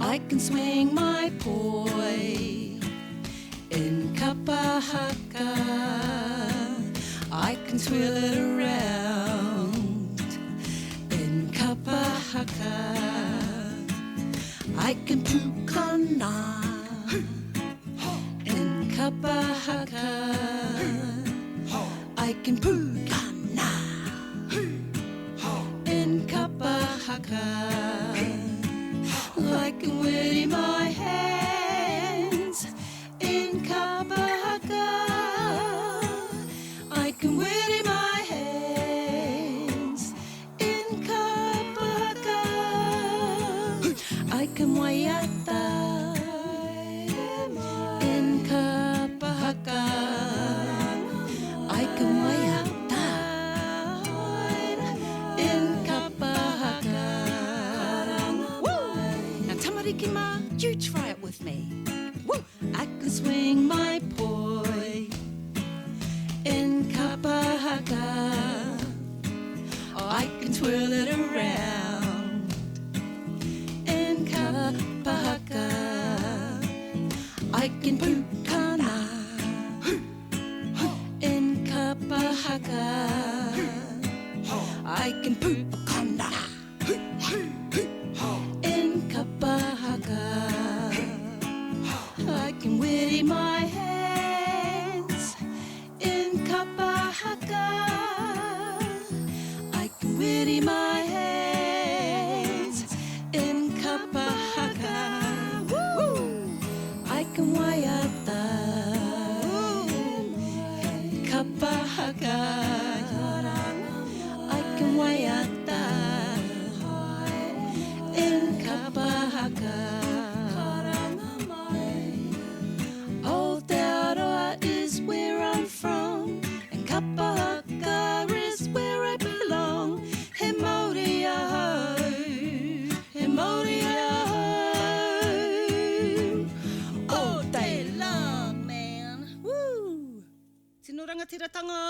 I can swing my poi in kapahaka. I can twirl it around in kapahaka. I can pukana in kapahaka. I can pukana in kapahaka. I can witty my hands in kapahaka. I can witty my hands in kapahaka. I can waiata in kapahaka. I can waiata in kapahaka. Now tamariki ma, you try it with me. Woo! I can swing my poi in kapahaka. I can twirl it around in kapahaka. I can pukana in kapahaka. I can pukana in kapahaka. I can witty my hands in kapahaka. I can witty my hands in kapahaka. Woo! I can waiata in kapahaka. I can waiata in kapahaka. Aotearoa is where I'm from, and kapahaka is where I belong. He Māori ahau, he Māori ahau, all day long, man. Woo! Tino rangatiratanga.